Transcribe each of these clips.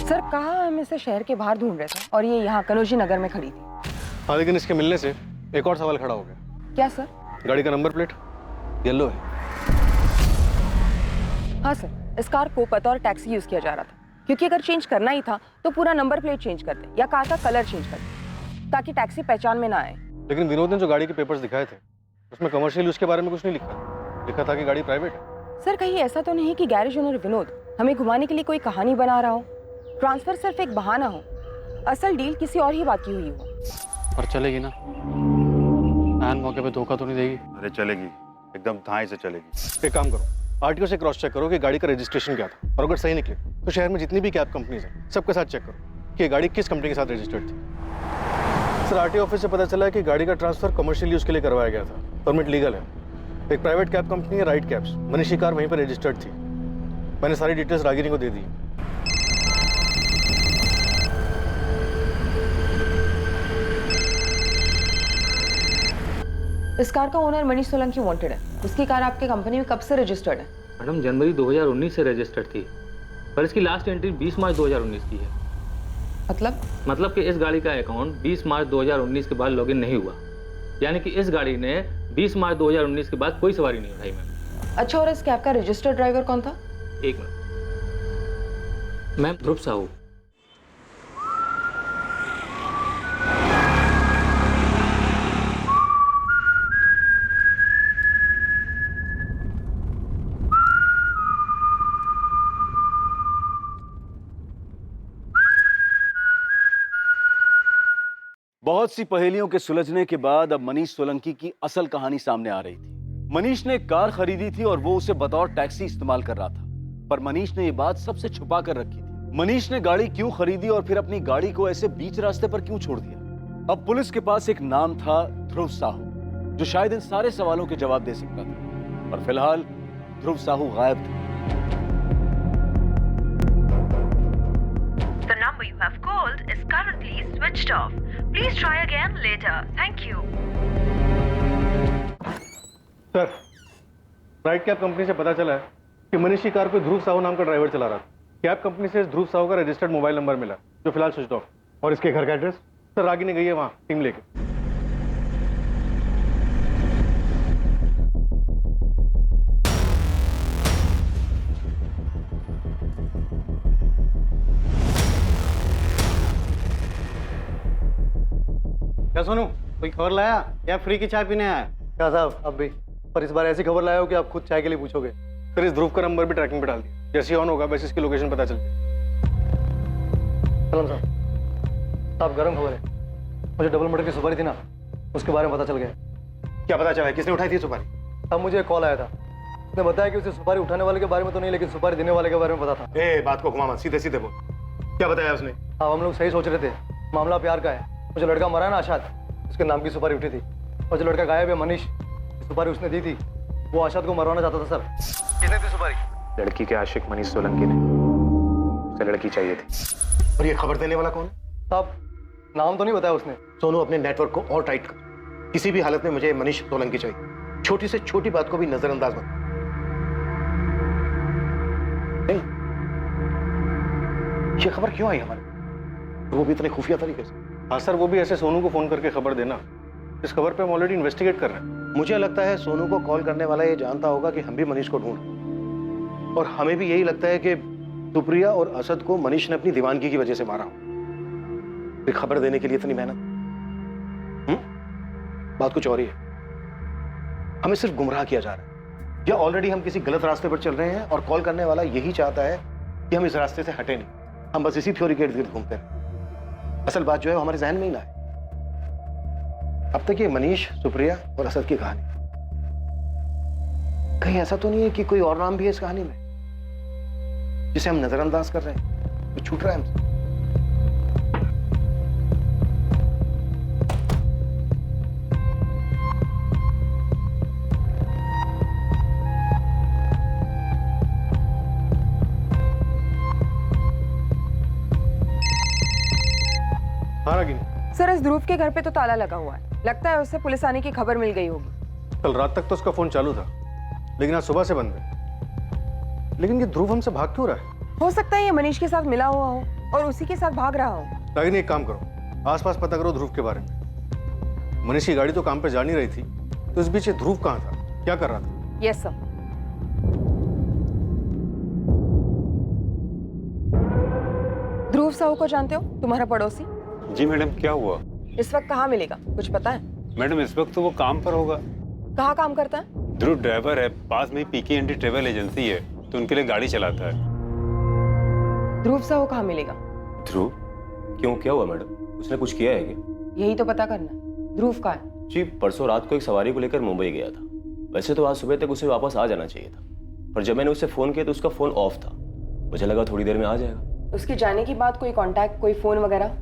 Sir कहा हम इसे शहर के बाहर ढूंढ रहे थे और ये यहाँ कनौजी नगर में खड़ी थी। हाँ, लेकिन इसके मिलने से एक और सवाल खड़ा हो गया। क्या सर? गाड़ी का नंबर प्लेट येलो है। हाँ सर, इस कार को बतौर टैक्सी यूज किया जा रहा था, क्योंकि अगर चेंज करना ही था तो पूरा नंबर प्लेट चेंज करते या कार का कलर चेंज करते ताकि टैक्सी पहचान में ना आए। लेकिन विनोद ने जो गाड़ी के पेपर्स दिखाए थे उसमें कमर्शियल यूज के बारे में कुछ नहीं लिखा था कि गाड़ी प्राइवेट है। सर कहीं ऐसा तो नहीं कि गैरेज ओनर विनोद हमें घुमाने के लिए कोई कहानी बना रहा हो? ट्रांसफर सिर्फ एक बहाना हो, असल डील किसी और ही बात की हुई हो। पर चलेगी ना? एन मौके पे धोखा तो नहीं देगी? अरे चलेगी, एकदम धाई से चलेगी। एक काम करो, आरटीओ से क्रॉस चेक करो कि गाड़ी का रजिस्ट्रेशन क्या था, और अगर सही निकले तो शहर में जितनी भी कैब कंपनीज हैं सबके साथ चेक करो कि ये गाड़ी किस कंपनी के साथ रजिस्टर्ड थी। सर आरटीओ ऑफिस से पता चला है कि गाड़ी का ट्रांसफर कमर्शियल यूज के लिए करवाया गया था, परमिट लीगल है। एक प्राइवेट कैब कंपनी है राइट कैब्स, मनीष की कार वहीं पर रजिस्टर्ड थी। मैंने सारी डिटेल्स रागिनी को दे दी। इस कार का ओनर मनीष सोलंकी वांटेड है। उसकी कार आपके कंपनी में कब से रजिस्टर्ड है? मैडम जनवरी 2019 से रजिस्टर्ड थी, पर इसकी लास्ट एंट्री 20 मार्च 2019 की है। मतलब कि इस गाड़ी का अकाउंट 20 मार्च 2019 के बाद लॉगिन नहीं हुआ, यानी कि इस गाड़ी ने 20 मार्च 2019 के बाद कोई सवारी नहीं उठाई मैम। अच्छा, और इस कैब का रजिस्टर्ड ड्राइवर कौन था? एक मिनट मैम, ध्रुव साहू। बहुत सी पहेलियों के सुलझने के बाद अब मनीष सोलंकी की असल कहानी सामने आ रही थी। मनीष ने कार खरीदी थी और वो उसे बतौर टैक्सी इस्तेमाल कर रहा था, पर मनीष ने ये बात सबसे छुपा कर रखी थी। मनीष ने गाड़ी क्यों खरीदी और फिर अपनी गाड़ी को ऐसे बीच रास्ते पर क्यों छोड़ दिया? अब पुलिस के पास एक नाम था, ध्रुव साहू, जो शायद इन सारे सवालों के जवाब दे सकता था, पर फिलहाल ध्रुव साहू गायब थे। The number you have called is currently switched off. Please try again later. Thank you. Sir, right cab company से पता चला है कि मनीष की कार को ध्रुव साहू नाम का ड्राइवर चला रहा था। कैब कंपनी से ध्रुव साहू का रजिस्टर्ड मोबाइल नंबर मिला जो फिलहाल स्विच ऑफ, और इसके घर का एड्रेस सर रागिनी गई है वहां टीम लेके। क्या सोनू, कोई खबर लाया या फ्री की चाय पीने आया? क्या साहब, अब भी, पर इस बार ऐसी खबर लाए हो कि आप खुद चाय के लिए पूछोगे। सर इस ध्रुव का नंबर भी ट्रैकिंग पे डाल दिया, जैसे ही ऑन होगा वैसे इसकी लोकेशन पता चल जाएगी। सलाम साहब, साहब गर्म खबर है। मुझे डबल मर्डर की सुपारी थी ना, उसके बारे में पता चल गया। क्या पता चला? किसने उठाई थी सुपारी? अब मुझे एक कॉल आया था, उसने बताया कि उसे सुपारी उठाने वाले के बारे में तो नहीं, लेकिन सुपारी देने वाले के बारे में पता था। बात को घुमा मत, सीधे सीधे बोल। क्या बताया उसने? अब हम लोग सही सोच रहे थे, मामला प्यार का है। वो जो लड़का मरा ना आशाद, उसके नाम की सुपारी उठी थी, और जो लड़का गायब है मनीष, सुपारी उसने दी थी, वो आशाद को मरवाना चाहता था। सर किसने दी सुपारी? लड़की के आशिक मनीष सोलंकी ने, उसे लड़की चाहिए थी। और ये खबर देने वाला कौन है? साहब नाम तो नहीं बताया उसने। सोनू, अपने नेटवर्क को और टाइट कर। किसी भी हालत में मुझे मनीष सोलंकी चाहिए। छोटी से छोटी बात को भी नजरअंदाज मत। नहीं, ये खबर क्यों आई हमारे, वो भी इतने खुफिया तरीके से? हाँ सर, वो भी ऐसे सोनू को फोन करके खबर देना। इस खबर पे हम ऑलरेडी इन्वेस्टिगेट कर रहे हैं। मुझे लगता है सोनू को कॉल करने वाला ये जानता होगा कि हम भी मनीष को ढूंढ रहे हैं, और हमें भी यही लगता है कि सुप्रिया और असद को मनीष ने अपनी दीवानगी की वजह से मारा हो। फिर खबर देने के लिए इतनी मेहनत? बात कुछ और ही है। हमें सिर्फ गुमराह किया जा रहा है, या ऑलरेडी हम किसी गलत रास्ते पर चल रहे हैं और कॉल करने वाला यही चाहता है कि हम इस रास्ते से हटे नहीं, हम बस इसी थ्योरी के इर्द गिर्द घूमते हैं। असल बात जो है वो हमारे जहन में ही ना है। अब तक ये मनीष, सुप्रिया और असद की कहानी, कहीं ऐसा तो नहीं है कि कोई और नाम भी है इस कहानी में जिसे हम नजरअंदाज कर रहे हैं, वो छूट रहा है हमसे? हाँ रागिनी, सर इस ध्रुव के घर पे तो ताला लगा हुआ है, लगता है उससे पुलिस आने की खबर मिल गई होगी। कल रात तक तो उसका फोन चालू था, लेकिन आज सुबह से बंद है। लेकिन ये ध्रुव हमसे भाग क्यों रहा है? हो सकता है ये मनीष के साथ मिला हुआ हो। और उसी के साथ भाग रहा हूँ। रागिनी एक काम करो, आसपास पता करो ध्रुव के बारे में। मनीष की गाड़ी तो काम पे जा नहीं रही थी, तो इस बीच ये ध्रुव कहाँ था, क्या कर रहा था? Yes sir. ध्रुव साहू को जानते हो, तुम्हारा पड़ोसी? जी मैडम, क्या हुआ? इस वक्त कहाँ मिलेगा, कुछ पता है? मैडम इस वक्त तो वो काम पर होगा। कहाँ काम करता है? ध्रुव ड्राइवर है, पास में पीके एंटी ट्रेवल एजेंसी है, तो उनके लिए गाड़ी चलाता है। ध्रुव साहू कहाँ मिलेगा? ध्रुव? क्यों, क्या हुआ मैडम? उसने कुछ किया है क्या? यही तो पता करना है। ध्रुव कहाँ है? जी परसों रात को एक सवारी को लेकर मुंबई गया था। वैसे तो आज सुबह तक उसे वापस आ जाना चाहिए था, पर जब मैंने उसे फोन किया तो उसका फोन ऑफ था। मुझे लगा थोड़ी देर में आ जाएगा। उसके जाने के बाद कोई कांटेक्ट, कोई फोन वगैरह?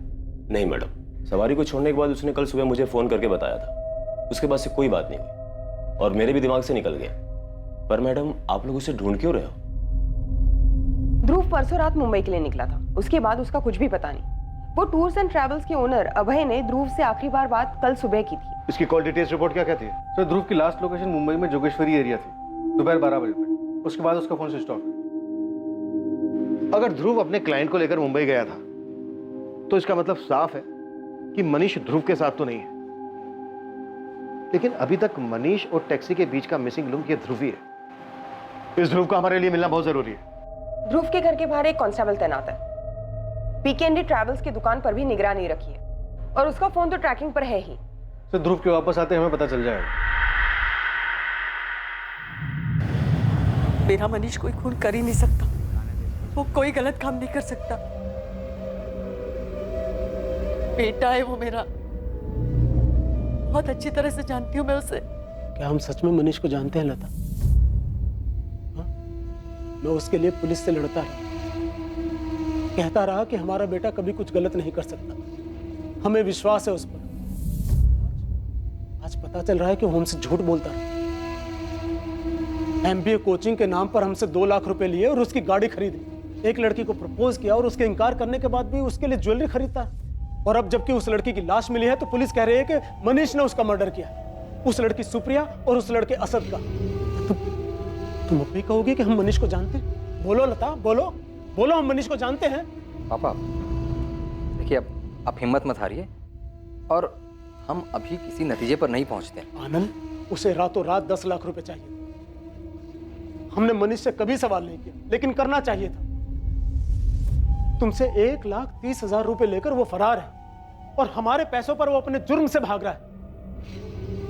नहीं मैडम, सवारी को छोड़ने के बाद उसने कल सुबह मुझे फोन करके बताया था। उसके बाद से कोई बात नहीं हुई और मेरे भी दिमाग से निकल गया। पर मैडम आप लोग उसे ढूंढ क्यों रहे हो? ध्रुव परसों रात मुंबई के लिए निकला था, उसके बाद उसका कुछ भी पता नहीं। वो टूर्स एंड ट्रैवल्स के ओनर अभय ने ध्रुव से आखिरी बार बात कल सुबह की थी। इसकी कॉल डिटेल्स रिपोर्ट क्या कहती है? सर ध्रुव की लास्ट लोकेशन मुंबई में जोगेश्वरी एरिया थी, दोपहर 12 बजे तक। उसके बाद उसका फोन स्विच ऑफ है। अगर ध्रुव अपने क्लाइंट को लेकर मुंबई गया था, तो इसका मतलब साफ है कि मनीष ध्रुव के साथ तो नहीं है। लेकिन अभी तक मनीष और टैक्सी के बीच का मिसिंग लिंक ये ध्रुव ही है। इस ध्रुव को हमारे लिए मिलना बहुत जरूरी है। ध्रुव के घर के बाहर एक कांस्टेबल तैनात है। पीकेएनडी ट्रैवल्स की दुकान पर भी निगरानी रखी है और उसका फोन तो ट्रैकिंग पर है ही। सर ध्रुव के वापस आते हमें पता चल जाएगा। मेरा मनीष कोई खून कर ही नहीं सकता, वो कोई गलत काम नहीं कर सकता। बेटा है वो मेरा, बहुत अच्छी तरह से जानती हूँ मैं उसे। क्या हम सच में मनीष को जानते हैं लता? हाँ? मैं उसके लिए पुलिस से लड़ता रहा, कहता रहा कि हमारा बेटा कभी कुछ गलत नहीं कर सकता, हमें विश्वास है उस पर। आज पता चल रहा है कि वो हमसे झूठ बोलता रहा। एमबीए कोचिंग के नाम पर हमसे 2 लाख रुपए लिए और उसकी गाड़ी खरीदी। एक लड़की को प्रपोज किया और उसके इनकार करने के बाद भी उसके लिए ज्वेलरी खरीदता। और अब जबकि उस लड़की की लाश मिली है तो पुलिस कह रही है कि मनीष ने उसका मर्डर किया, उस लड़की सुप्रिया और उस लड़के असद का। तुम अब भी कहोगे कि हम मनीष को जानते हैं? बोलो लता, बोलो बोलो, हम मनीष को जानते हैं। पापा देखिए, अब आप हिम्मत मत हारिए और हम अभी किसी नतीजे पर नहीं पहुंचते। आनंद, उसे रातों रात 10 लाख रुपए चाहिए। हमने मनीष से कभी सवाल नहीं किया, लेकिन करना चाहिए था। तुमसे 1,30,000 रुपए लेकर वो फरार है और हमारे पैसों पर वो अपने जुर्म से भाग रहा है।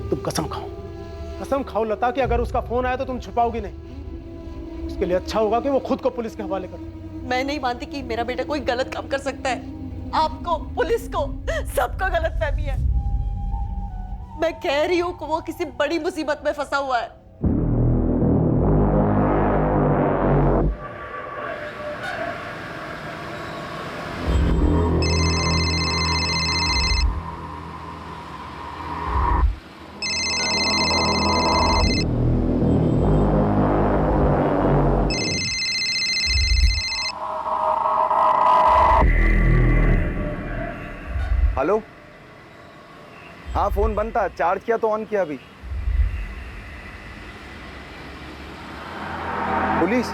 तुम कसम खाओ लता कि अगर उसका फोन आया तो तुम छुपाओगी नहीं। उसके लिए अच्छा होगा कि वो खुद को पुलिस के हवाले करे। मैं नहीं मानती कि मेरा बेटा कोई गलत काम कर सकता है। आपको, पुलिस को, सबको गलत फहमी है। मैं कह रही हूँ कि वो किसी बड़ी मुसीबत में फंसा हुआ है। हेलो, हाँ फोन बंद था, चार्ज किया तो ऑन किया अभी। पुलिस?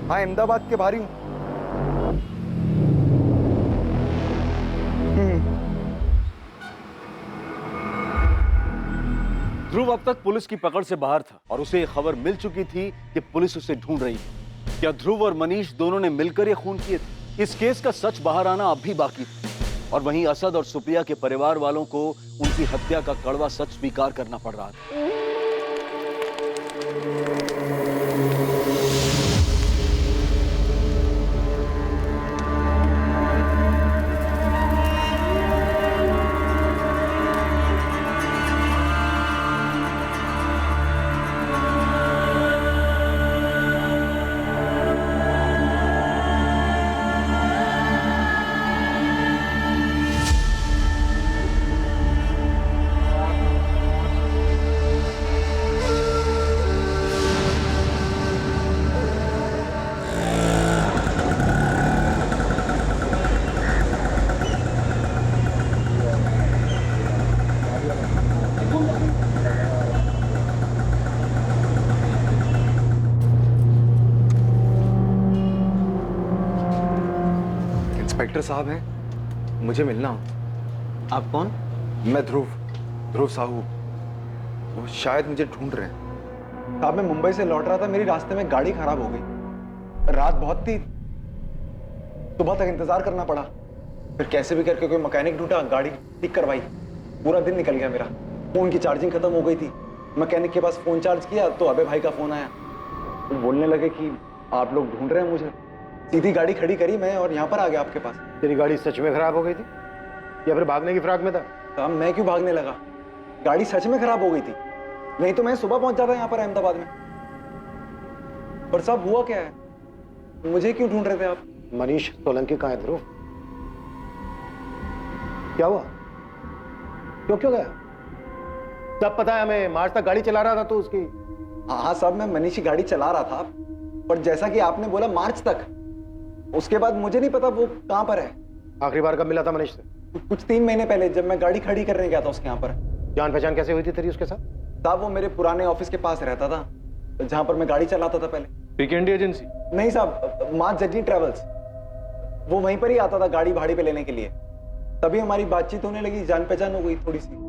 हाँ अहमदाबाद के बाहर ही हूँ। ध्रुव अब तक पुलिस की पकड़ से बाहर था और उसे यह खबर मिल चुकी थी कि पुलिस उसे ढूंढ रही है। क्या ध्रुव और मनीष दोनों ने मिलकर ये खून किए थे? इस केस का सच बाहर आना अब भी बाकी था। और वहीं असद और सुप्रिया के परिवार वालों को उनकी हत्या का कड़वा सच स्वीकार करना पड़ रहा था। इंस्पेक्टर साहब हैं, मुझे मिलना हो। आप कौन? मैं ध्रुव साहू। वो शायद मुझे ढूंढ रहे हैं। साहब मैं मुंबई से लौट रहा था, मेरी रास्ते में गाड़ी खराब हो गई। रात बहुत थी, सुबह तक इंतजार करना पड़ा। फिर कैसे भी करके कोई मैकेनिक ढूंढा, गाड़ी ठीक करवाई। पूरा दिन निकल गया मेरा। फोन की चार्जिंग खत्म हो गई थी। मैकेनिक के पास फोन चार्ज किया तो अबे भाई का फोन आया। वो बोलने लगे कि आप लोग ढूंढ रहे हैं मुझे। सीधी गाड़ी खड़ी करी मैं और यहाँ पर आ गया आपके पास। तेरी गाड़ी सच में खराब हो गई थी या फिर भागने की फिराक में था? साहब मैं क्यों भागने लगा? गाड़ी सच में खराब हो गई थी, नहीं तो मैं सुबह पहुंच जाता यहाँ पर अहमदाबाद में। पर साहब हुआ क्या है, मुझे क्यों ढूंढ रहे थे आप? मनीष सोलंकी कहाँ है ध्रुव? क्या हुआ? क्यों गया? सब पता है हमें, मार्च तक गाड़ी चला रहा था तो उसकी। हाँ साहब मैं मनीष की गाड़ी चला रहा था, पर जैसा कि आपने बोला मार्च तक, उसके बाद मुझे नहीं पता वो कहाँ पर है। आखिरी बार कब मिला था मनीष से? कुछ 3 महीने पहले, जब मैं गाड़ी खड़ी करने गया था उसके यहाँ पर। जान पहचान कैसे हुई थी तेरी उसके साथ? साहब वो मेरे पुराने ऑफिस के पास रहता था, जहाँ पर मैं गाड़ी चलाता था पहले। पीकेएनडी एजेंसी? नहीं साहब, माँ जज्जी ट्रेवल्स। वो वहीं पर ही आता था गाड़ी भाड़े पे लेने के लिए। तभी हमारी बातचीत होने लगी, जान पहचान हो गई थोड़ी सी।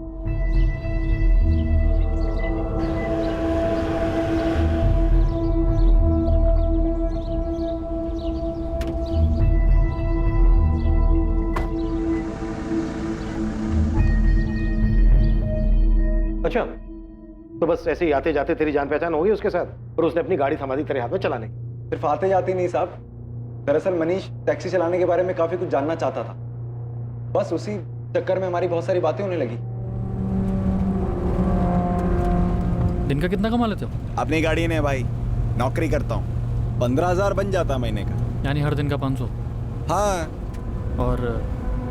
अच्छा, तो बस ऐसे ही आते जाते तेरी जान पहचान हो गई उसके साथ और उसने अपनी गाड़ी थमा दी तेरे हाथ में चलाने की? सिर्फ आते जाते नहीं साहब, दरअसल मनीष टैक्सी चलाने के बारे में काफी कुछ जानना चाहता था। बस उसी चक्कर में हमारी बहुत सारी बातें होने लगी। दिन का कितना कमा लेते हो? अपनी गाड़ी ने भाई, नौकरी करता हूँ, 15,000 बन जाता महीने का। यानी हर दिन का 500? हाँ। और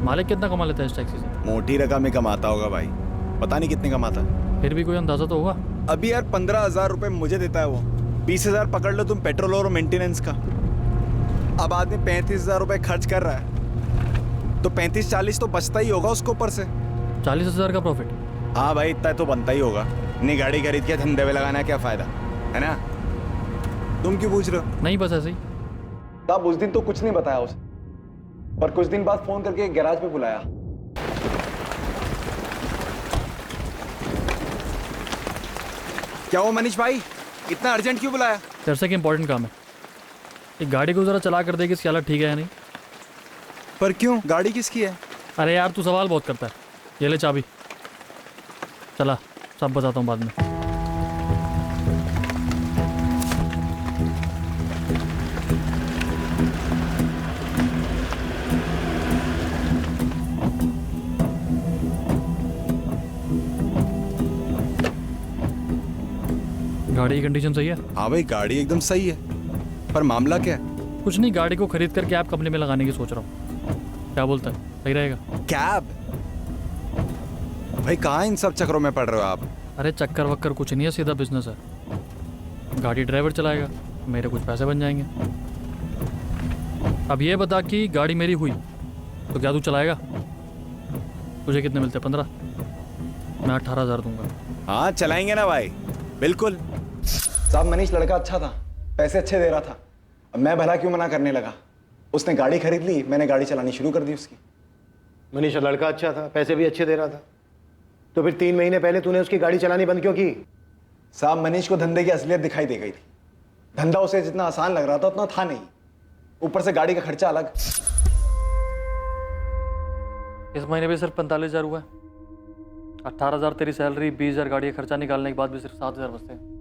मालिक कितना कमा लेता है इस टैक्सी से? मोटी रकम ही कमाता होगा भाई, पता नहीं कितने कमाता। फिर भी कोई अंदाजा तो होगा? अभी यार 15,000 रुपए मुझे देता है वो, 20,000 पकड़ लो तुम पेट्रोल और मेंटेनेंस का। अब आदमी 35,000 रुपए खर्च कर रहा है तो 35-40 तो बचता ही होगा उसको ऊपर से। 40,000 का प्रॉफिट? हाँ भाई, इतना तो बनता ही होगा। नहीं गाड़ी खरीद के धंधे में लगाना क्या फायदा है ना? तुम क्यों पूछ रहे हो? नहीं बस ऐसे ही। साहब उस दिन तो कुछ नहीं बताया उसे, पर कुछ दिन बाद फोन करके गैराज पे बुलाया। क्या हो मनीष भाई, इतना अर्जेंट क्यों बुलाया? तेरे से क्या इंपॉर्टेंट काम है? एक गाड़ी को जरा चला कर दे कि इसकी हालत ठीक है या नहीं। पर क्यों, गाड़ी किसकी है? अरे यार तू सवाल बहुत करता है। ये ले चाबी, चला सब बताता हूँ बाद में। गाड़ी की कंडीशन सही है? हाँ भाई गाड़ी एकदम सही है, पर मामला क्या है? कुछ नहीं, गाड़ी को खरीद कर कैब कंपनी में लगाने की सोच रहा हूँ। क्या बोलता है, सही रहेगा? कैब? भाई कहाँ इन सब चक्करों में पड़ रहे हो आप? अरे चक्कर वक्कर कुछ नहीं है, सीधा बिजनेस है। गाड़ी ड्राइवर चलाएगा, मेरे कुछ पैसे बन जाएंगे। अब ये बता कि गाड़ी मेरी हुई तो क्या तू चलाएगा? तुझे कितने मिलते? 15? मैं 18,000 दूंगा। हाँ चलाएंगे ना भाई, बिल्कुल। साहब मनीष लड़का अच्छा था, पैसे अच्छे दे रहा था। अब मैं भला क्यों मना करने लगा? उसने गाड़ी खरीद ली, मैंने गाड़ी चलानी शुरू कर दी उसकी। मनीष लड़का अच्छा था, पैसे भी अच्छे दे रहा था, तो फिर 3 महीने पहले तूने उसकी गाड़ी चलानी बंद क्यों की? साहब मनीष को धंधे की असलियत दिखाई दे गई थी। धंधा उसे जितना आसान लग रहा था उतना था नहीं, ऊपर से गाड़ी का खर्चा अलग। इस महीने भी सिर्फ 45,000 हुआ है। 18,000 तेरी सैलरी, 20,000 गाड़ी का खर्चा निकालने के बाद भी सिर्फ 7,000 बचते हैं।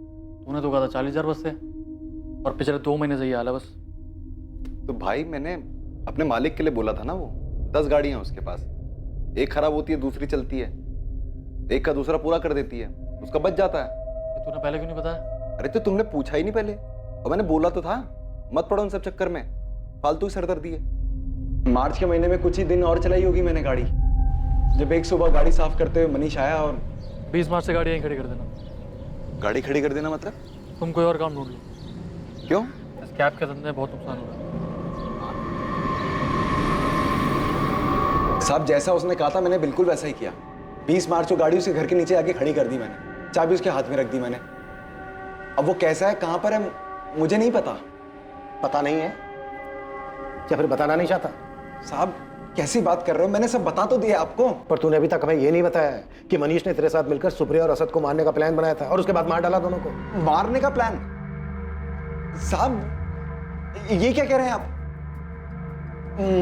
तूने तो कहा था 40,000 बचते हैं, और पिछले 2 महीने से ये हाल है बस। तो भाई मैंने अपने मालिक के लिए बोला था ना, वो 10 गाड़ियां उसके पास, एक खराब होती है दूसरी चलती है, एक का दूसरा पूरा कर देती है, उसका बच जाता है। तूने पहले क्यों नहीं बताया? अरे तो तुमने पूछा ही नहीं पहले, और मैंने बोला तो था मत पड़ो उन सब चक्कर में, फालतू ही सरदर्दी है। मार्च के महीने में कुछ ही दिन और चलाई होगी मैंने गाड़ी, जब एक सुबह गाड़ी साफ करते हुए मनीष आया और 20 मार्च से गाड़ी यहीं खड़ी कर देना। गाड़ी खड़ी कर देना मतलब? तुम कोई और काम ढूंढ लो। क्यों? इस कैब के धंधे में बहुत नुकसान हो रहा है। साहब जैसा उसने कहा था मैंने बिल्कुल वैसा ही किया। 20 मार्च को गाड़ी उसके घर के नीचे आके खड़ी कर दी मैंने, चाबी उसके हाथ में रख दी मैंने। अब वो कैसा है, कहां पर है, मुझे नहीं पता। पता नहीं है या फिर बताना नहीं चाहता? साहब कैसी बात कर रहे हो? मैंने सब बता तो दिया आपको। पर तूने अभी तक हमें ये नहीं बताया है कि मनीष ने तेरे साथ मिलकर सुप्रिया और असद को मारने का प्लान बनाया था और उसके बाद मार डाला दोनों को। मारने का प्लान? साहब ये क्या कह रहे हैं आप?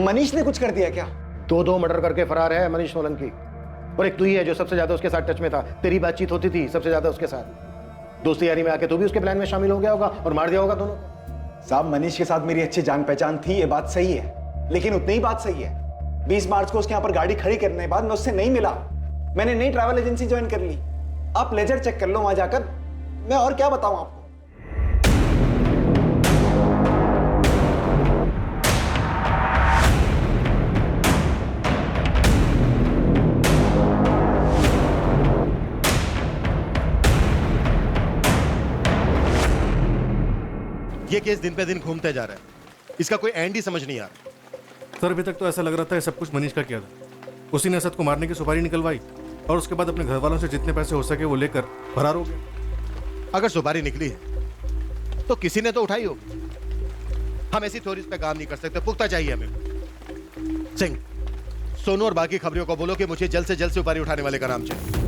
मनीष ने कुछ कर दिया क्या? दो मर्डर करके फरार है मनीष सोलंकी, और एक तू ही है जो सबसे ज्यादा उसके साथ टच में था। तेरी बातचीत होती थी सबसे ज्यादा उसके साथ। दोस्ती यारी में आके तू भी उसके प्लान में शामिल हो गया होगा और मार दिया होगा दोनों को। साहब मनीष के साथ मेरी अच्छी जान पहचान थी, ये बात सही है, लेकिन उतनी ही बात सही है 20 मार्च को उसके यहाँ पर गाड़ी खड़ी करने के बाद मैं उससे नहीं मिला। मैंने नई ट्रैवल एजेंसी ज्वाइन कर ली। आप लेजर चेक कर लो वहां जाकर, मैं और क्या बताऊं आपको। ये केस दिन पे दिन घूमते जा रहा है, इसका कोई एंड ही समझ नहीं आ रहा। सर अभी तक तो ऐसा लग रहा था सब कुछ मनीष का किया था। उसी ने असद को मारने की सुपारी निकलवाई और उसके बाद अपने घर वालों से जितने पैसे हो सके वो लेकर फरार हो गया। अगर सुपारी निकली है तो किसी ने तो उठाई होगी। हम ऐसी थ्योरीज पे काम नहीं कर सकते, पुख्ता चाहिए हमें। सिंह, सोनू और बाकी खबरियों को बोलो कि मुझे जल्द से जल्द सुपारी उठाने वाले का नाम चाहिए।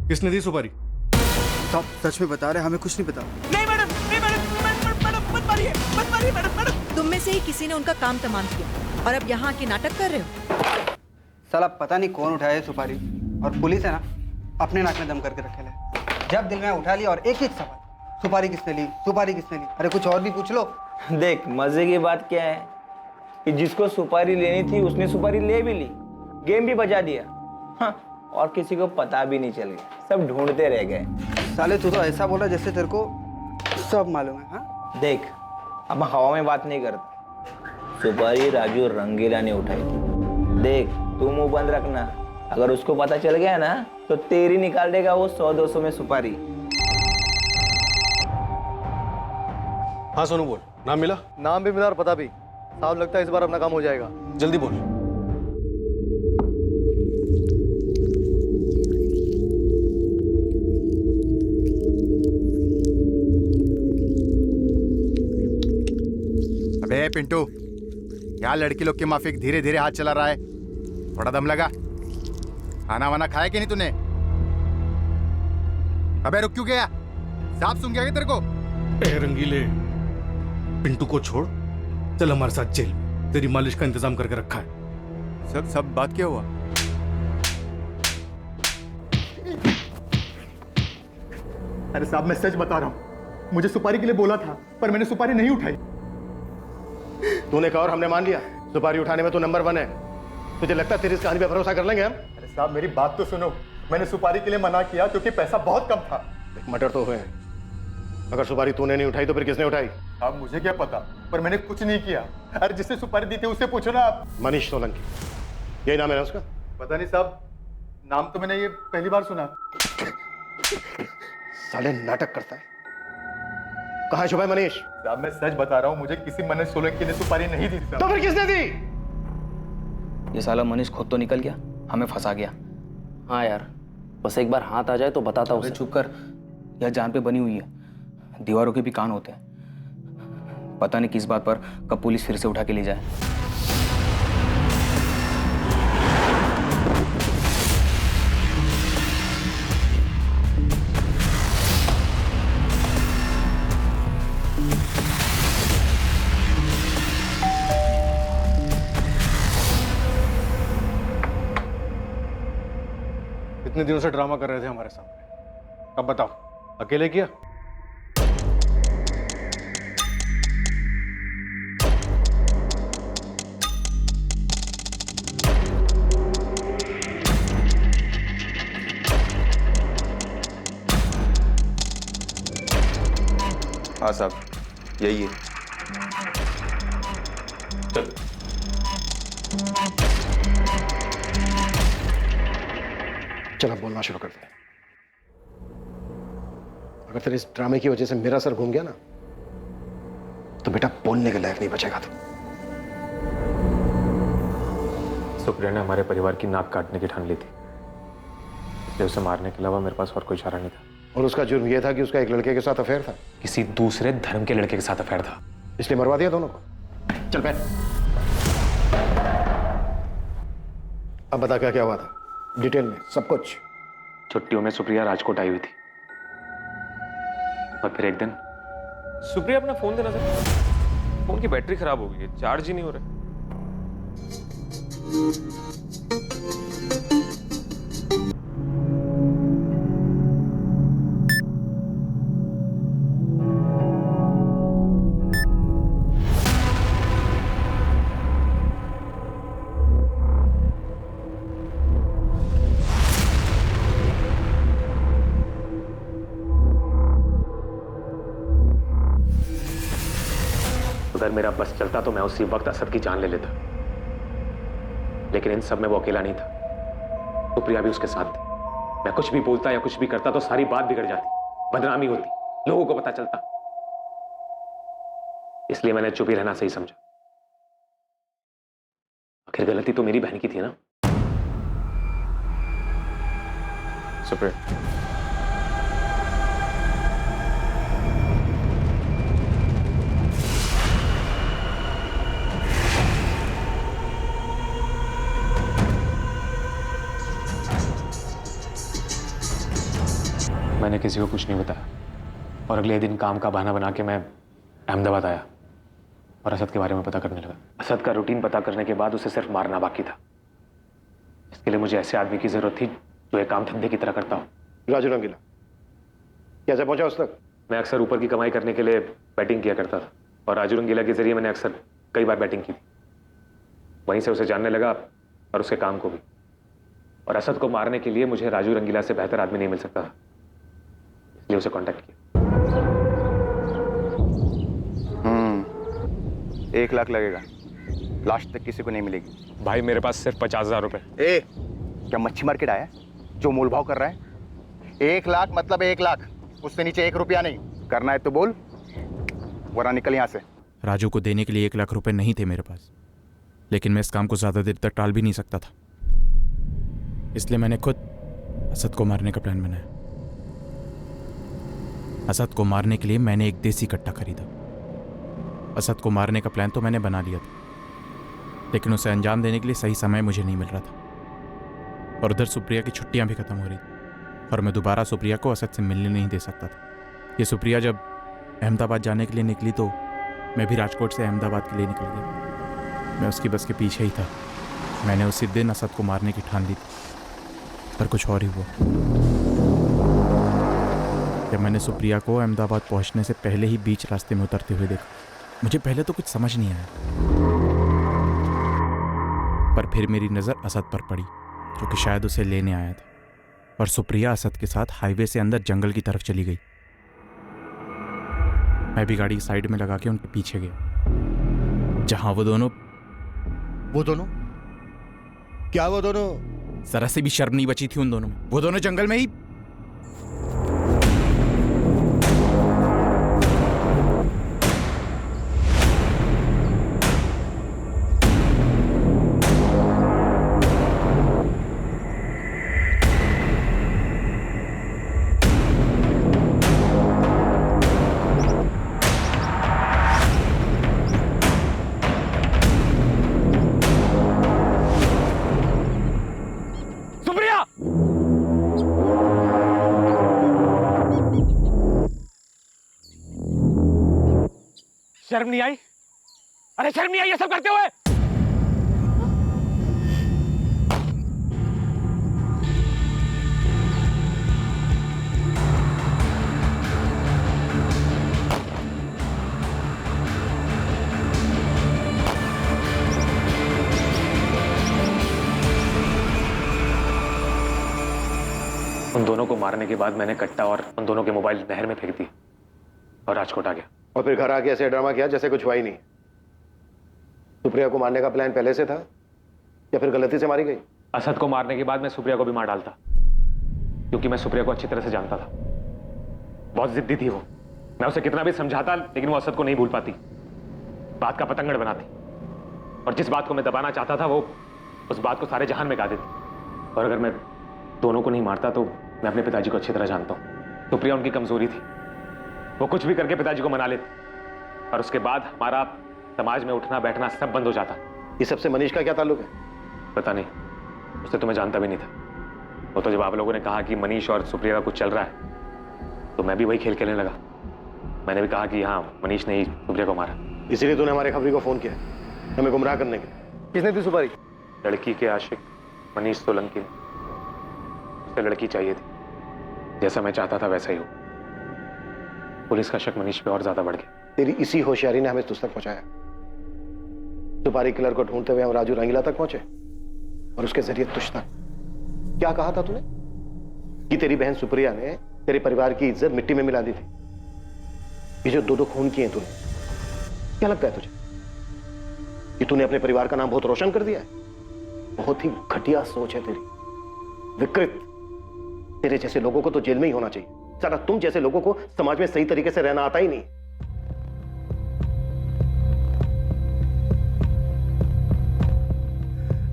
किसने दी सुपारी? साहब सच में बता रहे, हमें कुछ नहीं पता। नहीं मैडम, नहीं मैडम, मत मारिए मैडम। तुम में से ही किसी ने उनका काम तमाम किया और अब यहाँ आके नाटक कर रहे हो। साला पता नहीं कौन उठाया सुपारी, और पुलिस है ना अपने नाक में दम करके रखे ले। जब दिल में उठा लिया और एक ही सवाल, सुपारी किसने ली, सुपारी किसने ली। अरे कुछ और भी पूछ लो। देख मजे की बात क्या है कि जिसको सुपारी लेनी थी उसने सुपारी ले भी ली, गेम भी बजा दिया। हाँ, और किसी को पता भी नहीं चल गया, सब ढूंढते रह गए। साले तू तो ऐसा बोला जैसे तेरे को सब मालूम है। हाँ देख अब हवा में बात नहीं करता, सुपारी राजू रंगीला ने उठाई थी। देख तू मुंह बंद रखना, अगर उसको पता चल गया ना तो तेरी निकाल देगा वो 100-200 में सुपारी। हाँ सोनू बोल, नाम मिला? नाम भी मिला और पता भी। साहब लगता है इस बार अपना काम हो जाएगा। जल्दी बोल। अबे पिंटू, क्या लड़की लोग के माफिक धीरे धीरे हाथ चला रहा है? थोड़ा दम लगा। खाना वाना खाया कि नहीं तूने? अबे रुक क्यों गया? सांप सूंघ गया क्या तेरे को? ए रंगीले, पिंटू को छोड़, चल हमारे साथ जेल। तेरी मालिश का इंतजाम करके रखा है। सब बात क्या हुआ? अरे साहब मैं सच बता रहा हूँ, मुझे सुपारी के लिए बोला था पर मैंने सुपारी नहीं उठाई। तूने कहा और हमने मान लिया। सुपारी उठाने में तू नंबर 1 है। तुझे लगता है तेरी इस कहानी पे भरोसा कर लेंगे हम? अरे साहब मेरी बात तो सुनो, मैंने सुपारी के लिए मना किया क्योंकि पैसा बहुत कम था। मर्डर तो हुए, अगर सुपारी तूने नहीं उठाई तो फिर किसने उठाई? साहब मुझे क्या पता, पर मैंने कुछ नहीं किया। अरे जिससे सुपारी दी थी उससे पूछो ना आप। मनीष सोलंकी, यही नाम है ना उसका? पता नहीं साहब, नाम तो मैंने ये पहली बार सुना। साले नाटक करता है। कहाँ छुपा है मनीष? साहब मैं सच बता रहा हूँ, मुझे किसी मनीष सोलंकी ने सुपारी नहीं दी थी। तो फिर किसने दी? ये साला मनीष खुद तो निकल गया, हमें फंसा गया। हाँ यार, बस एक बार हाथ आ जाए तो बताता हूँ। चुप कर, यह जान पे बनी हुई है, दीवारों के भी कान होते हैं। पता नहीं किस बात पर कब पुलिस फिर से उठा के ले जाए। इतने दिनों से ड्रामा कर रहे थे हमारे सामने, अब बताओ अकेले किया? हाँ साहब यही है। चल अब बोलना शुरू कर दे। अगर तेरे इस ड्रामे की वजह से मेरा सर घूम गया ना तो बेटा बोलने के लायक नहीं बचेगा तू। सुप्रिया ने हमारे परिवार की नाक काटने की ठान ली थी, इसलिए उसे मारने के अलावा मेरे पास और कोई चारा नहीं था। और उसका जुर्म यह था कि उसका एक लड़के के साथ अफेयर था। किसी दूसरे धर्म के लड़के के साथ अफेयर था, इसलिए मरवा दिया दोनों को। चल बैठ। अब बता क्या क्या हुआ था डिटेल में, सब कुछ। छुट्टियों में सुप्रिया राजकोट आई हुई थी और फिर एक दिन सुप्रिया अपना फोन देना सर, फोन की बैटरी खराब हो गई है, चार्ज ही नहीं हो रहा। अगर मेरा बस चलता तो मैं उसी वक्त असद की जान ले लेता, लेकिन इन सब में वो अकेला नहीं था, सुप्रिया भी उसके साथ थी। मैं कुछ भी बोलता या कुछ भी करता तो सारी बात बिगड़ जाती, बदनामी होती, लोगों को पता चलता। इसलिए मैंने चुप ही रहना सही समझा। आखिर गलती तो मेरी बहन की थी ना। सुप्रिया, मैंने किसी को कुछ नहीं बताया और अगले दिन काम का बहाना बना के मैं अहमदाबाद आया और असद के बारे में पता करने लगा। असद का रूटीन पता करने के बाद उसे सिर्फ मारना बाकी था। इसके लिए मुझे ऐसे आदमी की जरूरत थी जो एक काम धंधे की तरह करता हो। राजू रंगीला कैसे पहुंचा उस तक? मैं अक्सर ऊपर की कमाई करने के लिए बैटिंग किया करता था और राजू रंगीला के जरिए मैंने अक्सर कई बार बैटिंग की थी। वहीं से उसे जानने लगा और उसके काम को भी। और असद को मारने के लिए मुझे राजू रंगीला से बेहतर आदमी नहीं मिल सकता था, इसलिए उसे कांटेक्ट किया। 1 लाख लगेगा, लास्ट तक किसी को नहीं मिलेगी। भाई मेरे पास सिर्फ 50,000 रुपए। ए, क्या मच्छी मार्केट आया जो मोल भाव कर रहा है? 1 लाख मतलब 1 लाख, उससे नीचे 1 रुपया नहीं। करना है तो बोल, वरना निकल यहाँ से। राजू को देने के लिए 1 लाख रुपए नहीं थे मेरे पास, लेकिन मैं इस काम को ज्यादा देर तक टाल भी नहीं सकता था, इसलिए मैंने खुद असद को मारने का प्लान बनाया। असद को मारने के लिए मैंने एक देसी कट्टा खरीदा। असद को मारने का प्लान तो मैंने बना लिया था, लेकिन उसे अंजाम देने के लिए सही समय मुझे नहीं मिल रहा था। और उधर सुप्रिया की छुट्टियां भी खत्म हो रही थी और मैं दोबारा सुप्रिया को असद से मिलने नहीं दे सकता था। ये सुप्रिया जब अहमदाबाद जाने के लिए निकली तो मैं भी राजकोट से अहमदाबाद के लिए निकल गया। मैं उसकी बस के पीछे ही था। मैंने उसी दिन असद को मारने की ठान ली थी, पर कुछ और ही हुआ। जब मैंने सुप्रिया को अहमदाबाद पहुंचने से पहले ही बीच रास्ते में उतरते हुए देखा, मुझे पहले तो कुछ समझ नहीं आया, पर फिर मेरी नज़र असद पर पड़ी, जो कि शायद उसे लेने आया था। और सुप्रिया असद के साथ हाईवे से अंदर जंगल की तरफ चली गई। मैं भी गाड़ी साइड में लगा के उनके पीछे गया, जहां वो दोनों क्या वो दोनों? जरा से भी शर्म नहीं बची थी उन दोनों में। वो दोनों जंगल में ही शर्म नहीं आई? अरे शर्म नहीं आई ये सब करते हुए? उन दोनों को मारने के बाद मैंने कट्टा और उन दोनों के मोबाइल नहर में फेंक दी और राजकोट आ गया। और फिर घर आके ऐसे ड्रामा किया जैसे कुछ हुआ ही नहीं। सुप्रिया को मारने का प्लान पहले से था या फिर गलती से मारी गई? असद को मारने के बाद मैं सुप्रिया को भी मार डालता, क्योंकि मैं सुप्रिया को अच्छी तरह से जानता था। बहुत जिद्दी थी वो। मैं उसे कितना भी समझाता लेकिन वो असद को नहीं भूल पाती। बात का पतंगड़ बनाती, और जिस बात को मैं दबाना चाहता था वो उस बात को सारे जहान में गा देती। और अगर मैं दोनों को नहीं मारता तो मैं अपने पिताजी को अच्छी तरह जानता हूँ। सुप्रिया उनकी कमजोरी थी, वो कुछ भी करके पिताजी को मना लेती, और उसके बाद हमारा समाज में उठना बैठना सब बंद हो जाता। ये सबसे मनीष का क्या ताल्लुक है? पता नहीं, उससे तो मैं जानता भी नहीं था। वो तो जब आप लोगों ने कहा कि मनीष और सुप्रिया का कुछ चल रहा है तो मैं भी वही खेल खेलने लगा। मैंने भी कहा कि हाँ, मनीष ने ही सुप्रिया को मारा। इसीलिए तूने हमारे खबरी को फोन किया, हमें गुमराह करने के लिए। किसने दी सुपारी? लड़की के आशिक मनीष सोलंकी ने। उसे लड़की चाहिए थी, जैसा मैं चाहता था वैसा ही हो। पुलिस का शक मनीष पे और ज्यादा बढ़ गया। तेरी इसी होशियारी ने हमें तुझ तक पहुंचाया। सुपारी किलर को ढूंढते हुए हम राजू रंगीला तक पहुंचे, और उसके जरिए तुझ तक। क्या कहा था तूने? कि तेरी बहन सुप्रिया ने तेरे परिवार की इज्जत मिट्टी में मिला दी थी। ये जो दो खून किए तूने, क्या लगता है तुझे कि तूने अपने परिवार का नाम बहुत रोशन कर दिया है? बहुत ही घटिया सोच है तेरी, विकृत। तेरे जैसे लोगों को तो जेल में ही होना चाहिए। साला तुम जैसे लोगों को समाज में सही तरीके से रहना आता ही नहीं।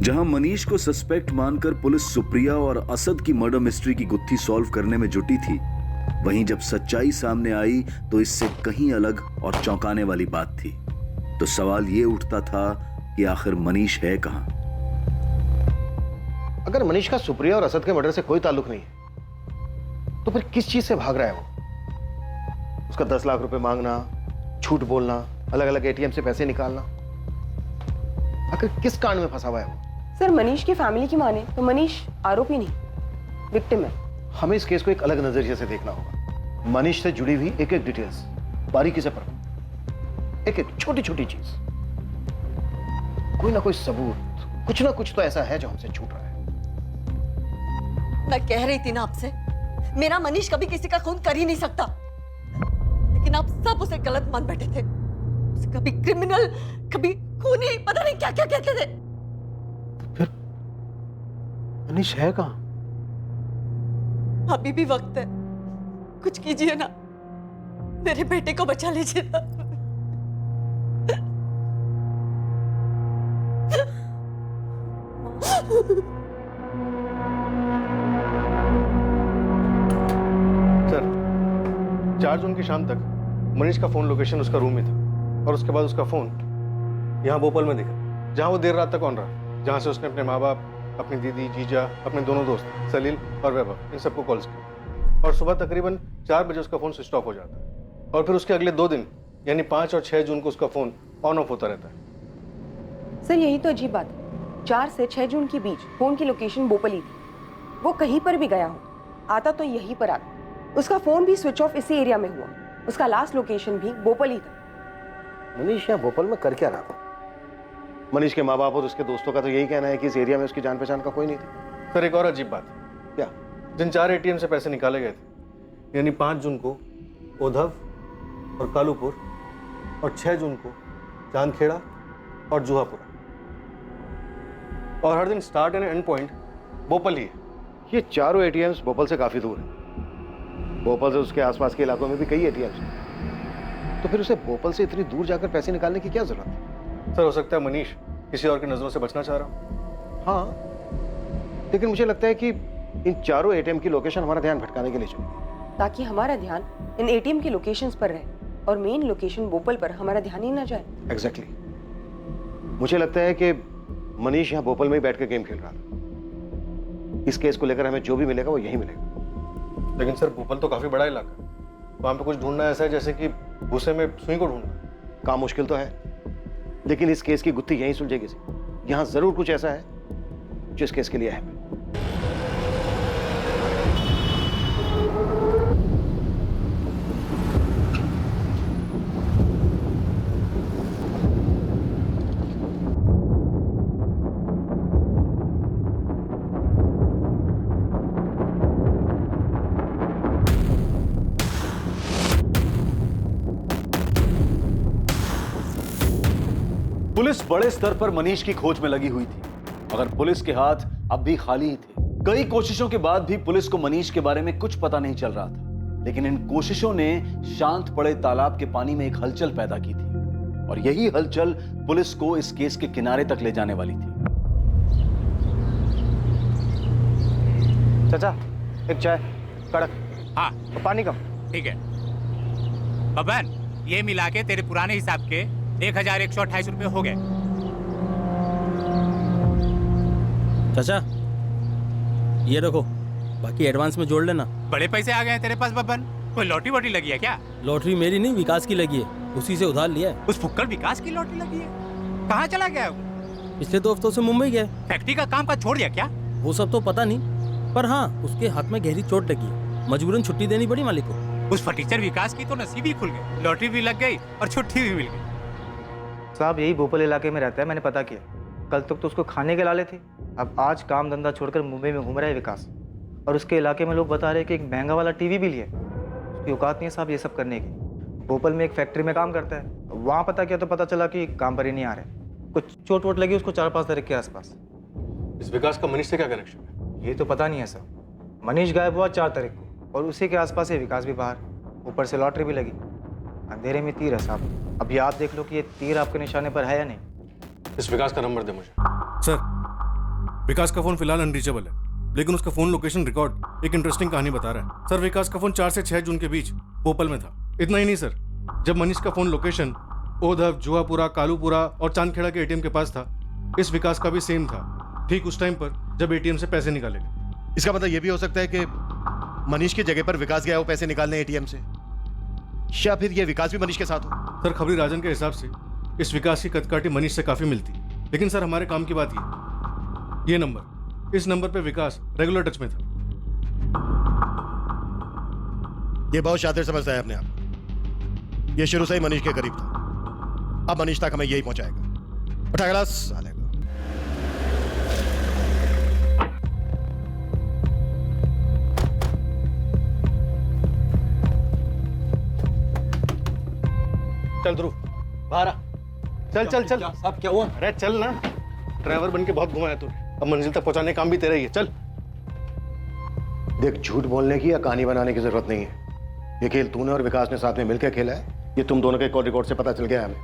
जहां मनीष को सस्पेक्ट मानकर पुलिस सुप्रिया और असद की मर्डर मिस्ट्री की गुत्थी सॉल्व करने में जुटी थी, वहीं जब सच्चाई सामने आई तो इससे कहीं अलग और चौंकाने वाली बात थी। तो सवाल यह उठता था कि आखिर मनीष है कहां? अगर मनीष का सुप्रिया और असद के मर्डर से कोई ताल्लुक नहीं है तो फिर किस चीज से भाग रहा है वो? उसका 10 लाख रुपए मांगना, झूठ बोलना, अलग अलग एटीएम से पैसे निकालना, आखिर किस कांड में फंसा हुआ है वो? सर, मनीष की फैमिली की माने तो मनीष आरोपी नहीं, विक्टिम है। हमें इस केस को एक अलग नजरिए से देखना होगा। मनीष से जुड़ी हुई एक एक डिटेल्स बारीकी से पढ़ो, एक एक छोटी छोटी चीज, कोई ना कोई सबूत, कुछ ना कुछ तो ऐसा है जो हमसे छूट रहा है। मैं कह रही थी ना आपसे, मेरा मनीष कभी किसी का खून कर ही नहीं सकता, लेकिन आप सब उसे गलत मान बैठे थे। उसे कभी क्रिमिनल, कभी खूनी, पता नहीं क्या क्या कहते थे। मनीष है कहां? अभी भी वक्त है, कुछ कीजिए ना, मेरे बेटे को बचा लीजिए ना। सर, 4 जून की शाम तक मनीष का फोन लोकेशन उसका रूम में था, और उसके बाद उसका फोन यहाँ भोपाल में दिखा, जहाँ वो देर रात तक ऑन रहा, जहाँ से उसने अपने माँ बाप, अपनी दीदी, जीजा, अपने दोनों दोस्त सलील और वैभव, इन सबको कॉल्स किया। और सुबह तकरीबन 4 बजे उसका फोन स्विच ऑफ हो जाता है, और फिर उसके अगले 2 दिन यानी 5 और 6 जून को उसका फोन ऑन ऑफ होता रहता है। सर, यही तो अजीब बात है। 4 से 6 जून के बीच फोन की लोकेशन भोपाल ही थी। वो कहीं पर भी गया हो, आता तो यहीं पर आता। उसका फोन भी स्विच ऑफ इसी एरिया में हुआ। उसका लास्ट लोकेशन भी भोपाल ही था। मनीष यहाँ भोपाल में कर क्या रहा था? मनीष के माँ बाप और उसके दोस्तों का तो यही कहना है कि इस एरिया में उसकी जान पहचान का कोई नहीं था। सर, एक और अजीब बात है। क्या? जिन 4 एटीएम से पैसे निकाले गए थे, यानी 5 जून को ओधव और कालूपुर, और 6 जून को चांदखेड़ा और जुहापुरा, और हर दिन start and end point Bhopal ही है। ये चारों एटीएम्स भोपाल से काफी दूर हैं। भोपाल से उसके आसपास के इलाकों में भी कई एटीएम्स हैं। तो फिर उसे भोपाल से इतनी दूर जाकर पैसे निकालने की क्या जरूरत है? सर, हो सकता है मनीष किसी और की नजरों से बचना चाह रहा हो। हाँ, लेकिन मुझे लगता है कि इन चारों एटीएम की लोकेशन हमारा ध्यान भटकाने के लिए चुनी, ताकि हमारा ध्यान इन एटीएम की लोकेशंस पर रहे और मेन लोकेशन भोपाल पर हमारा ध्यान ही ना जाए। एग्जैक्टली। मुझे लगता है कि मनीष यहाँ भोपाल में ही बैठकर गेम खेल रहा था। इस केस को लेकर हमें जो भी मिलेगा वो यही मिलेगा। लेकिन सर, भोपाल तो काफी बड़ा इलाका है, वहां पे कुछ ढूंढना ऐसा है जैसे कि भूसे में सुई को ढूंढना। काम मुश्किल तो है, लेकिन इस केस की गुत्थी यहीं सुलझेगी। यहाँ जरूर कुछ ऐसा है जो इस केस के लिए अहम है। पुलिस बड़े स्तर पर मनीष की खोज में लगी हुई थी, मगर पुलिस के हाथ अब भी खाली ही थे। कई कोशिशों के बाद भी पुलिस को मनीष के बारे में कुछ पता नहीं चल रहा था, लेकिन इन कोशिशों ने शांत पड़े तालाब के पानी में एक हलचल पैदा की थी। और यही हलचल पुलिस को इस केस के किनारे तक ले जाने वाली थी। चाचा एक चाय कड़क। हाँ और पानी कम। ठीक है बबन, ये मिला के तेरे पुराने हिसाब के 1128 रुपये हो गए। चाचा ये रखो, बाकी एडवांस में जोड़ लेना। बड़े पैसे आ गए हैं तेरे पास बबन। कोई लॉटरी वोटरी लगी है क्या? लॉटरी मेरी नहीं, विकास की लगी है, उसी से उधार लिया है। उस फुक्कड़ विकास की लॉटरी लगी है? कहाँ चला गया है वो? पिछले 2 हफ्तों से मुंबई गया। फैक्ट्री का काम का छोड़ दिया क्या? वो सब तो पता नहीं, पर हाँ उसके हाथ में गहरी चोट लगी है, मजबूरन छुट्टी देनी पड़ी मालिक को। उस फटीचर विकास की तो नसीब ही खुल गई, लॉटरी भी लग गई और छुट्टी भी मिल गई। साहब यही भोपाल इलाके में रहता है, मैंने पता किया। कल तक तो उसको खाने के लाले थे, अब आज काम धंधा छोड़कर मुंबई में घूम रहा है विकास। और उसके इलाके में लोग बता रहे हैं कि एक महंगा वाला टीवी भी लिया। उसकी औकात नहीं है साहब ये सब करने की। भोपाल में एक फैक्ट्री में काम करता है, वहाँ पता किया तो पता चला कि काम पर ही नहीं आ रहे। कुछ चोट वोट लगी उसको 4-5 तारीख के आसपास। इस विकास का मनीष से क्या कनेक्शन है? ये तो पता नहीं है सर। मनीष गायब हुआ 4 तारीख को और उसी के आसपास है विकास भी बाहर, ऊपर से लॉटरी भी लगी। अंधेरे में तीर है साहब, अब याद देख लो कि ये तीर आपके निशाने पर है या नहीं। इस विकास का नंबर दे मुझे। सर विकास का फोन फिलहाल अनरीचेबल है, लेकिन उसका फोन लोकेशन रिकॉर्ड एक इंटरेस्टिंग कहानी बता रहा है। सर विकास का फोन 4 से 6 जून के बीच भोपाल में था। इतना ही नहीं सर, जब मनीष का फोन लोकेशन ओधव, जुआपुरा, कालूपुरा और चांदखेड़ा के एटीएम के पास था, इस विकास का भी सेम था, ठीक उस टाइम पर जब एटीएम से पैसे निकाले गए। इसका मतलब यह भी हो सकता है कि मनीष की जगह पर विकास गया हो पैसे निकालने एटीएम से, या फिर यह विकास भी मनीष के साथ हो। सर खबरी राजन के हिसाब से इस विकास की कदकाठी मनीष से काफी मिलती, लेकिन सर हमारे काम की बात ये नंबर, इस नंबर पे विकास रेगुलर टच में था। ये बहुत शातिर समझता है अपने आप को। ये शुरू से ही मनीष के करीब था, अब मनीष तक हमें यही पहुंचाएगा। उठा गिलास साले को। चल ध्रुव बाहर आ। चल चल चल। साहब क्या हुआ? अरे चल ना, ड्राइवर बन के बहुत घुमाया तूने, अब मंजिल तक पहुंचाने का काम भी तेरा ही है। चल। देख, झूठ बोलने की या कहानी बनाने की जरूरत नहीं है। ये खेल तूने और विकास ने साथ में मिलकर खेला है, ये तुम दोनों के कॉल रिकॉर्ड से पता चल गया है हमें।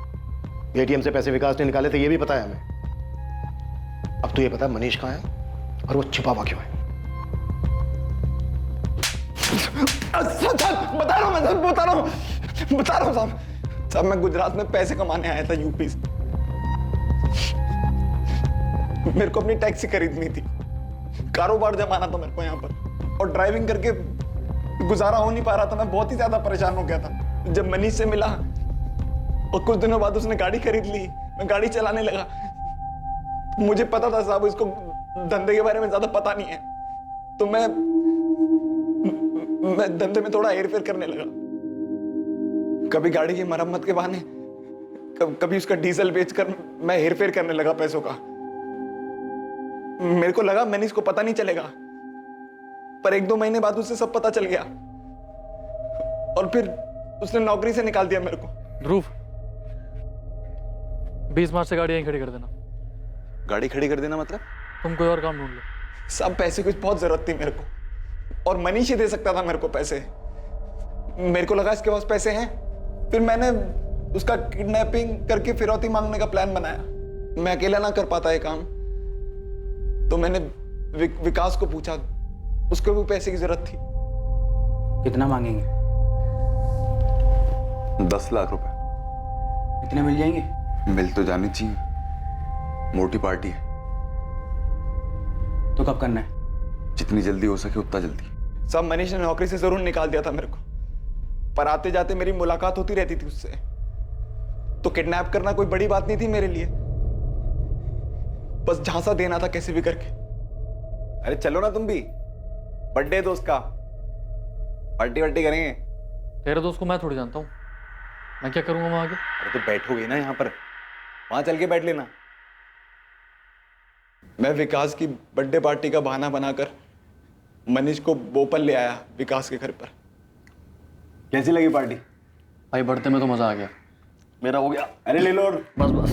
एटीएम से पैसे विकास ने निकाले थे ये भी पता है हमें। अब तो ये पता है मनीष कहाँ है और वो छिपा हुआ क्यों है। बता रहा हूँ साहब, मैं गुजरात में पैसे कमाने आया था यूपी से। मेरे को अपनी टैक्सी खरीदनी थी, कारोबार जमाना था मेरे को यहाँ पर, और ड्राइविंग करके गुजारा हो नहीं पा रहा था। मैं बहुत ही ज्यादा परेशान हो गया था। जब मनीष से मिला और कुछ दिनों बाद उसने गाड़ी खरीद ली, मैं गाड़ी चलाने लगा। मुझे पता था साहब इसको धंधे के बारे में ज्यादा पता नहीं है, तो मैं धंधे में थोड़ा हेर फेर करने लगा। कभी गाड़ी की मरम्मत के बहाने, कभी उसका डीजल बेचकर मैं हेर फेर करने लगा पैसों का। मेरे को लगा मनीष को पता नहीं चलेगा, पर 1-2 महीने बाद उसे सब पता चल गया और फिर उसने नौकरी से निकाल दिया मेरे को। ध्रुव 20 मार्च से गाड़ी यहीं खड़ी कर देना। गाड़ी खड़ी कर देना मतलब? तुम कोई और काम ढूंढ लो। सब पैसे की बहुत जरूरत थी मेरे को, और मनीष ही दे सकता था मेरे को पैसे। मेरे को लगा इसके पास पैसे हैं, फिर मैंने उसका किडनैपिंग करके फिरौती मांगने का प्लान बनाया। मैं अकेला ना कर पाता ये काम, तो मैंने विकास को पूछा, उसको भी पैसे की जरूरत थी। कितना मांगेंगे? 10 लाख रुपए। इतने मिल जाएंगे? मिल तो जानी चाहिए, मोटी पार्टी है। तो कब करना है? जितनी जल्दी हो सके उतना जल्दी। सब मनीष ने नौकरी से जरूर निकाल दिया था मेरे को, पर आते जाते मेरी मुलाकात होती रहती थी उससे, तो किडनैप करना कोई बड़ी बात नहीं थी मेरे लिए। बस झांसा देना था कैसे भी करके। अरे चलो ना तुम भी, बर्थडे दोस्त का, पार्टी वार्टी करेंगे। तेरे दोस्त को मैं थोड़ी जानता हूँ, मैं क्या करूंगा वहां आके? अरे तो बैठोगे ना यहाँ पर, वहां चल के बैठ लेना। मैं विकास की बर्थडे पार्टी का बहाना बनाकर मनीष को भोपाल ले आया विकास के घर पर। कैसी लगी पार्टी? भाई बढ़ते में तो मजा आ गया। मेरा हो गया। अरे ले लो और बस बस।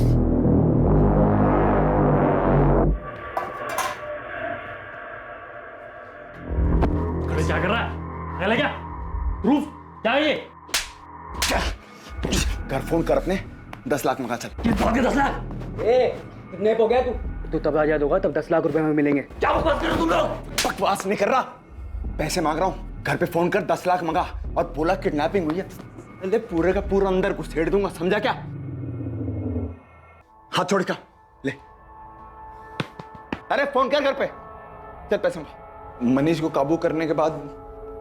क्या कर रहा है? क्या लगा? ध्रुव क्या है ये? घर फोन कर अपने, 10 लाख मंगा चल। कितने 10 लाख? किडनैप हो गया तू तब आजाद होगा, तब 10 लाख रुपए हमें मिलेंगे। क्या बकवास कर रहे हो तुम लोग? बकवास नहीं कर रहा, पैसे मांग रहा हूँ। घर पे फोन कर 10 लाख मंगा और बोला किडनैपिंग हुई है। अरे पूरे का पूरा अंदर घुसेड़ दूंगा, समझा क्या? हाथ छोड़ का ले। अरे फोन कर घर पे, चल पैसे मंगा। मनीष को काबू करने के बाद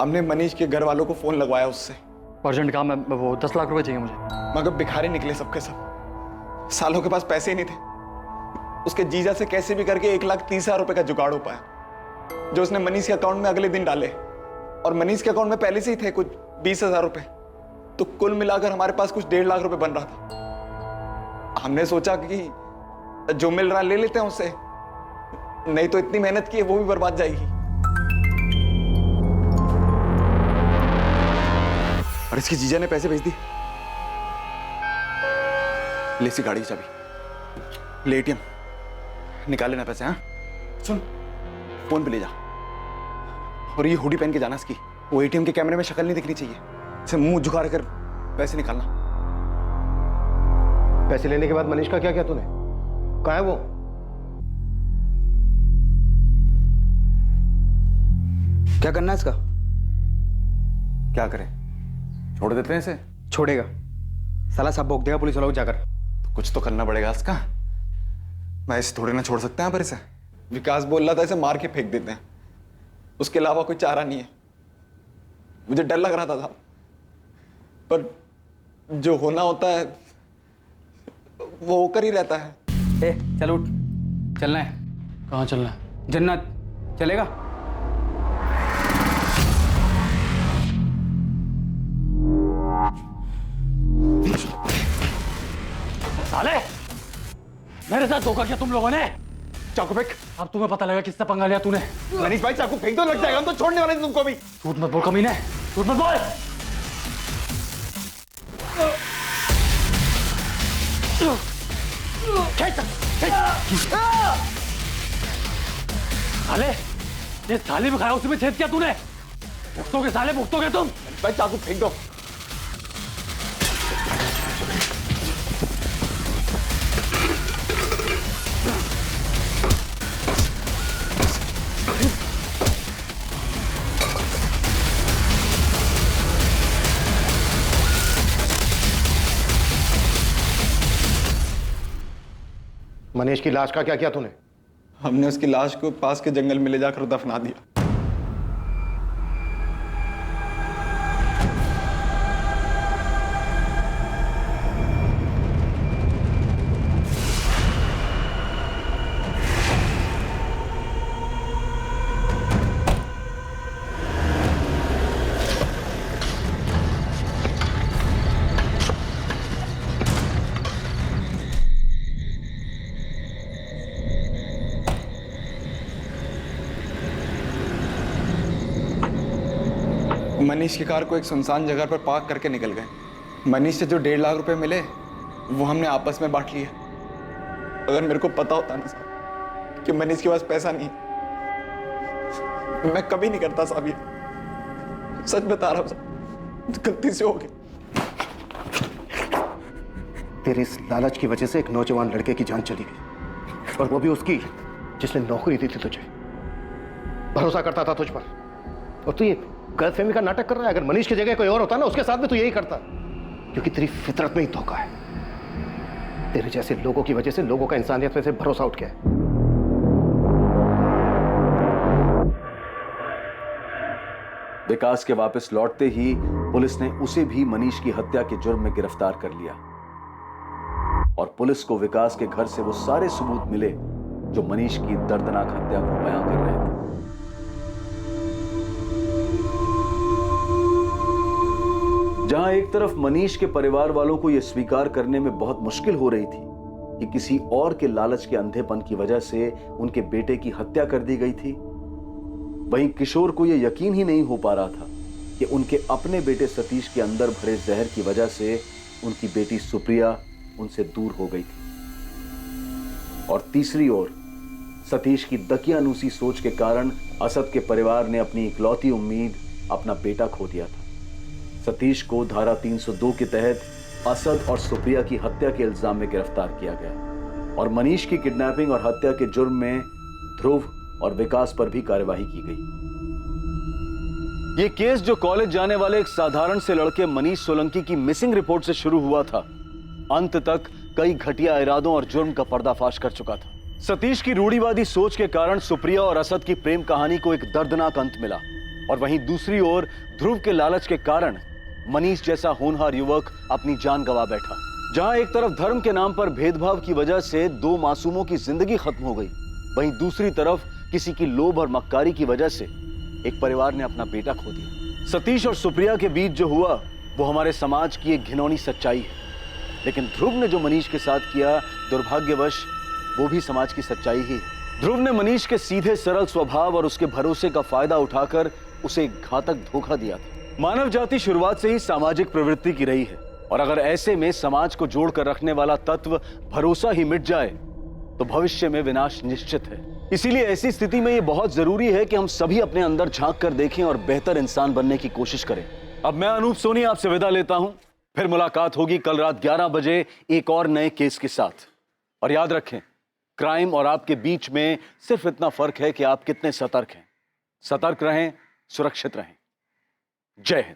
हमने मनीष के घर वालों को फोन लगवाया उससे। अर्जेंट काम है, वो 10 लाख रुपए चाहिए मुझे। मगर भिखारी निकले सबके सब, सालों के पास पैसे ही नहीं थे। उसके जीजा से कैसे भी करके 1,30,000 रुपए का जुगाड़ हो पाया, जो उसने मनीष के अकाउंट में अगले दिन डाले। और मनीष के अकाउंट में पहले से ही थे कुछ 20,000 रुपए। तो कुल मिलाकर हमारे पास कुछ 1.5 लाख रुपए बन रहा था। हमने सोचा कि जो मिल रहा ले लेते हैं उससे, नहीं तो इतनी मेहनत की है वो भी बर्बाद जाएगी। और इसकी जीजा ने पैसे भेज दी। ले सी गाड़ी की चाबी, ले ATM निकाल लेना पैसे। हाँ सुन, फोन पे ले जा और ये हुडी पहन के जाना इसकी। वो ATM के कैमरे में शक्ल नहीं दिखनी चाहिए, इसे मुंह झुका कर पैसे निकालना। पैसे लेने के बाद मनीष का क्या किया तूने? कहाँ है वो? क्या करना है इसका? क्या करें, छोड़ देते हैं इसे? छोड़ेगा साला, सब भोग देगा पुलिस वालों को जाकर। तो कुछ तो करना पड़ेगा इसका। मैं इसे थोड़े ना छोड़ सकते हैं पर इसे। विकास बोल रहा था इसे मार के फेंक देते हैं, उसके अलावा कोई चारा नहीं है। मुझे डर लग रहा था साहब, पर जो होना होता है वो होकर ही रहता है। चल उठ, चलना है। कहाँ चलना है? जन्नत चलेगा? साले, मेरे साथ धोखा किया तुम लोगों ने। चाकू फेंक। अब तुम्हें पता लगा किससे पंगा लिया तूने। मनीष भाई चाकू फेंक, तो लग जाएगा, हम तो छोड़ने वाले थे तुमको भी। झूठ मत बोल कमीने, झूठ मत बोल। साले, ये थाली में खाया उसी में छेद किया तूने। भुगतोगे साले, भुगतोगे तुम। भाई चाकू फेंक दो। मनीष की लाश का क्या किया तूने? हमने उसकी लाश को पास के जंगल में ले जाकर दफना दिया। मनीष की कार को एक सुनसान जगह पर पार्क करके निकल गए। मनीष से जो 1.5 लाख रुपए मिले वो हमने आपस में बांट लिए। अगर मेरे को पता होता ना साहब कि मनीष के पास पैसा नहीं, मैं कभी नहीं करता साहब। ये सच बता रहा हूँ साहब, गलती से हो गया। तेरी इस लालच की वजह से एक नौजवान लड़के की जान चली गई, और वो भी उसकी जिसने नौकरी दी थी तुझे, भरोसा करता था तुझ पर। और तू ये गलतफहमी का नाटक कर रहा है। अगर मनीष की जगह कोई और होता ना, उसके साथ भी तू यही करता, क्योंकि तेरी फितरत में ही धोखा है। तेरे जैसे लोगों की वजह से लोगों का इंसानियत में से भरोसा उठ गया है। विकास के वापस लौटते ही पुलिस ने उसे भी मनीष की हत्या के जुर्म में गिरफ्तार कर लिया, और पुलिस को विकास के घर से वो सारे सबूत मिले जो मनीष की दर्दनाक हत्या को बयां कर रहे थे। जहां एक तरफ मनीष के परिवार वालों को यह स्वीकार करने में बहुत मुश्किल हो रही थी कि किसी और के लालच के अंधेपन की वजह से उनके बेटे की हत्या कर दी गई थी, वहीं किशोर को यह यकीन ही नहीं हो पा रहा था कि उनके अपने बेटे सतीश के अंदर भरे जहर की वजह से उनकी बेटी सुप्रिया उनसे दूर हो गई थी। और तीसरी ओर सतीश की दकियानूसी सोच के कारण असद के परिवार ने अपनी इकलौती उम्मीद, अपना बेटा खो दिया था। सतीश को धारा 302 के तहत असद और सुप्रिया की हत्या के इल्जाम में गिरफ्तार किया गया और मनीष की किडनैपिंग और हत्या के जुर्म में ध्रुव और विकास पर भी कार्यवाही की गई। यह केस जो कॉलेज जाने वाले एक साधारण से लड़के मनीष सोलंकी की मिसिंग रिपोर्ट से शुरू हुआ था, अंत तक कई घटिया इरादों और जुर्म का पर्दाफाश कर चुका था। सतीश की रूढ़िवादी सोच के कारण सुप्रिया और असद की प्रेम कहानी को एक दर्दनाक अंत मिला और वहीं दूसरी ओर ध्रुव के लालच के कारण मनीष जैसा होनहार युवक अपनी जान गंवा बैठा। जहां एक तरफ धर्म के नाम पर भेदभाव की वजह से 2 मासूमों की जिंदगी खत्म हो गई, वहीं दूसरी तरफ किसी की लोभ और मक्कारी की वजह से एक परिवार ने अपना बेटा खो दिया। सतीश और सुप्रिया के बीच जो हुआ वो हमारे समाज की एक घिनौनी सच्चाई है, लेकिन ध्रुव ने जो मनीष के साथ किया, दुर्भाग्यवश वो भी समाज की सच्चाई ही है। ध्रुव ने मनीष के सीधे सरल स्वभाव और उसके भरोसे का फायदा उठाकर उसे एक घातक धोखा दिया था। मानव जाति शुरुआत से ही सामाजिक प्रवृत्ति की रही है और अगर ऐसे में समाज को जोड़कर रखने वाला तत्व भरोसा ही मिट जाए तो भविष्य में विनाश निश्चित है। इसीलिए ऐसी स्थिति में यह बहुत जरूरी है कि हम सभी अपने अंदर झांक कर देखें और बेहतर इंसान बनने की कोशिश करें। अब मैं अनूप सोनी आपसे विदा लेता हूं, फिर मुलाकात होगी कल रात 11 बजे एक और नए केस के साथ। और याद रखें, क्राइम और आपके बीच में सिर्फ इतना फर्क है कि आप कितने सतर्क हैं। सतर्क रहें, सुरक्षित रहें। जय हिंद।